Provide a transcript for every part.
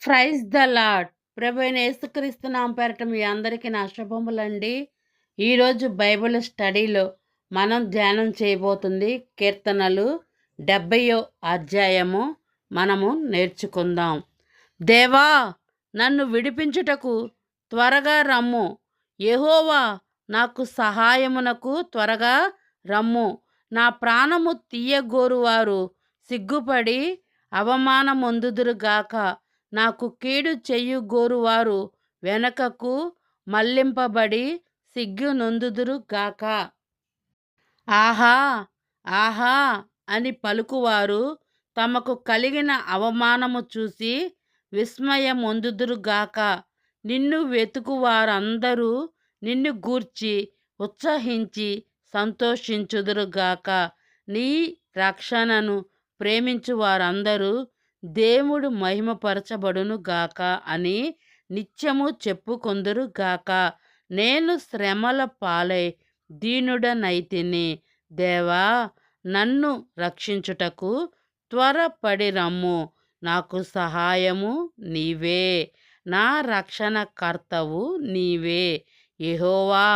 Praise the lord. ప్రభువైన యేసుక్రీస్తు నామం పేరట మీ అందరికీ నా శుభములండి. ఈరోజు బైబిల్ స్టడీలో మనం ధ్యానం చేయబోతుంది కీర్తనలు 70వ అధ్యాయము మనము నేర్చుకుందాం. దేవా, నన్ను విడిపించుటకు త్వరగా రమ్ము. యెహోవా, నాకు సహాయమునకు త్వరగా రమ్ము. నా ప్రాణము తీయగోరువారు సిగ్గుపడి అవమానమొందుదురుగాక. నాకు కీడు చెయ్యుగోరువారు వెనకకు మళ్లింపబడి సిగ్గునొందుదురుగాక. ఆహా, ఆహా అని పలుకువారు తమకు కలిగిన అవమానము చూసి విస్మయమొందుదురుగాక. నిన్ను వెతుకువారందరూ నిన్ను గూర్చి ఉత్సహించి సంతోషించుదురుగాక. నీ రక్షణను ప్రేమించు వారందరూ దేవుడు మహిమపరచబడునుగాక అని నిత్యము చెప్పుకొందురుగాక. నేను శ్రమల పాలై దీనుడనైతిని. దేవా, నన్ను రక్షించుటకు త్వరపడి రమ్ము. నాకు సహాయము నీవే, నా రక్షణకర్తవు నీవే. యెహోవా,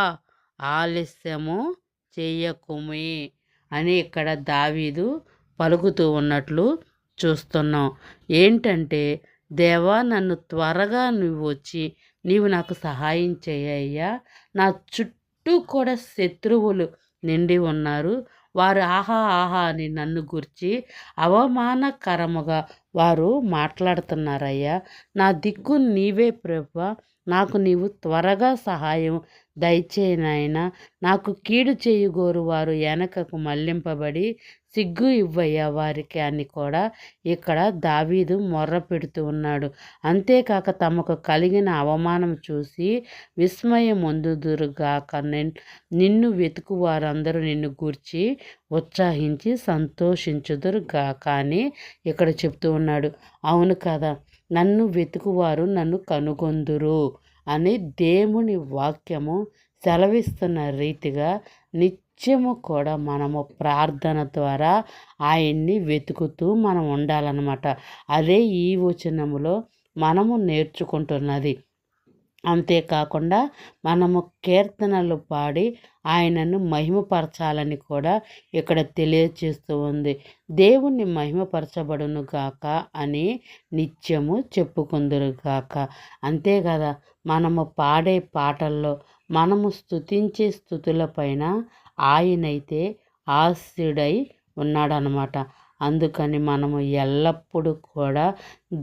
ఆలస్యము చెయ్యకుమి అని ఇక్కడ దావీదు పలుకుతూ ఉన్నట్లు చూస్తున్నాం. ఏంటంటే, దేవా, నన్ను త్వరగా నువ్వు వచ్చి నీవు నాకు సహాయం చేయ్యా. నా చుట్టూ కూడా శత్రువులు నిండి ఉన్నారు. వారు ఆహా ఆహా అని నన్ను గురించి అవమానకరముగా వారు మాట్లాడుతున్నారయ్యా. నా దిక్కు నీవే ప్రభువా. నాకు నీవు త్వరగా సహాయం దయచేయనాయనా. నాకు కీడు చేయగోరు వారు వెనకకు మళ్లింపబడి సిగ్గు ఇవ్వయ్యా వారికి అని కూడా ఇక్కడ దావీదు మొర్ర పెడుతూ ఉన్నాడు. అంతేకాక తమకు కలిగిన అవమానం చూసి విస్మయం పొందుదురుగాక. నిన్ను వెతుకు వారందరూ నిన్ను గూర్చి ఉత్సాహించి సంతోషించుదురుగాక అని ఇక్కడ చెప్తూ ఉన్నాడు. అవును కదా, నన్ను వెతుకువారు నన్ను కనుగొందురు అని దేవుని వాక్యము సెలవిస్తున్న రీతిగా నిత్యము కూడా మనము ప్రార్థన ద్వారా ఆయన్ని వెతుకుతూ మనం ఉండాలన్నమాట. అదే ఈ వచనములో మనము నేర్చుకుంటున్నది. అంతేకాకుండా మనము కీర్తనలు పాడి ఆయనను మహిమపరచాలని కూడా ఇక్కడ తెలియచేస్తూ ఉంది. దేవుణ్ణి మహిమపరచబడును గాక అని నిత్యము చెప్పుకుందురుగాక. అంతే కదా, మనము పాడే పాటల్లో మనము స్తుతించే స్తుతులపైన ఆయనైతే ఆస్యుడై ఉన్నాడనమాట. అందుకని మనము ఎల్లప్పుడూ కూడా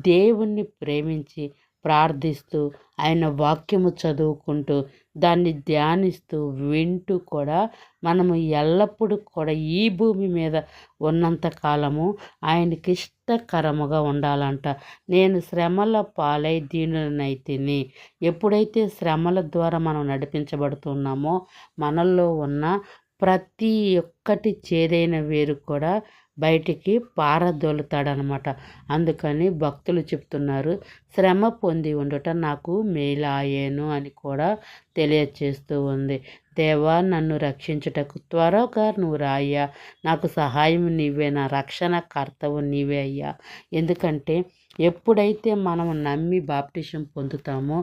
దేవుణ్ణి ప్రేమించి ప్రార్థిస్తూ ఆయన వాక్యము చదువుకుంటూ దాన్ని ధ్యానిస్తూ వింటూ కూడా మనము ఎల్లప్పుడూ కూడా ఈ భూమి మీద ఉన్నంత కాలము ఆయనకి ఇష్టకరముగా ఉండాలంట. నేను శ్రమల పాలై దీనులనైతిని. ఎప్పుడైతే శ్రమల ద్వారా మనం నడిపించబడుతున్నామో మనల్లో ఉన్న ప్రతి ఒక్కటి చేదైన వేరు కూడా బయటికి పారదోలుతాడనమాట. అందుకని భక్తులు చెప్తున్నారు, శ్రమ పొంది ఉండుట నాకు మేలాయేను అని కూడా తెలియచేస్తూ ఉంది. దేవా, నన్ను రక్షించుటకు త్వరగా నువ్వు రాయ్యా. నాకు సహాయం నీవే, నా రక్షణ కర్తవు నీవే అయ్యా. ఎందుకంటే ఎప్పుడైతే మనం నమ్మి బాప్టిజం పొందుతామో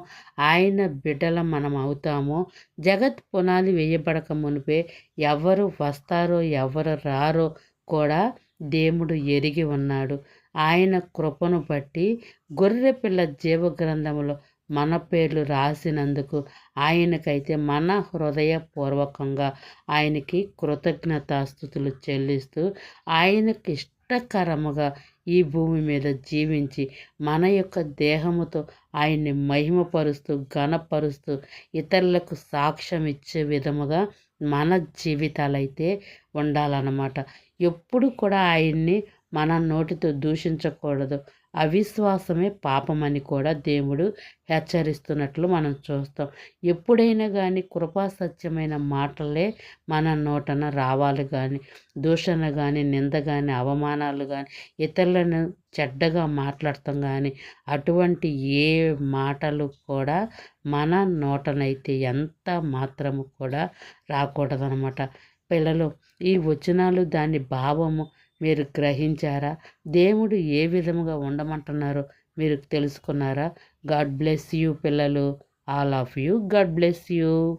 ఆయన బిడ్డల మనం అవుతామో జగత్ పునాది వేయబడక మునిపే ఎవరు వస్తారో ఎవరు రారో కూడా దేవుడు ఎరిగి ఉన్నాడు. ఆయన కృపను బట్టి గొర్రెపిల్ల జీవగ్రంథములో మన పేర్లు రాసినందుకు ఆయనకైతే మన హృదయపూర్వకంగా ఆయనకి కృతజ్ఞతాస్తుతులు చెల్లిస్తూ ఆయనకి ఇష్టకరముగా ఈ భూమి మీద జీవించి మన యొక్క దేహముతో ఆయన్ని మహిమపరుస్తూ ఘనపరుస్తూ ఇతరులకు సాక్ష్యం ఇచ్చే విధముగా మన జీవితాలైతే ఉండాలన్నమాట. ఎప్పుడు కూడా ఆయన్ని మన నోటితో దూషించకూడదు. అవిశ్వాసమే పాపమని కూడా దేవుడు హెచ్చరిస్తున్నట్లు మనం చూస్తాం. ఎప్పుడైనా కానీ కృపాసత్యమైన మాటలే మన నోటన రావాలి కానీ దూషణ కానీ నింద కానీ అవమానాలు కానీ ఇతరులను చెడ్డగా మాట్లాడతాం కానీ అటువంటి ఏ మాటలు కూడా మన నోటనైతే ఎంత మాత్రము కూడా రాకూడదనమాట. పిల్లలు, ఈ వచనాలు దాని భావము మీరు గ్రహించారా? దేవుడు ఏ విధముగా ఉండమంటున్నారో మీరు తెలుసుకున్నారా? గాడ్ బ్లెస్ యూ పిల్లలు. All of you. God bless you.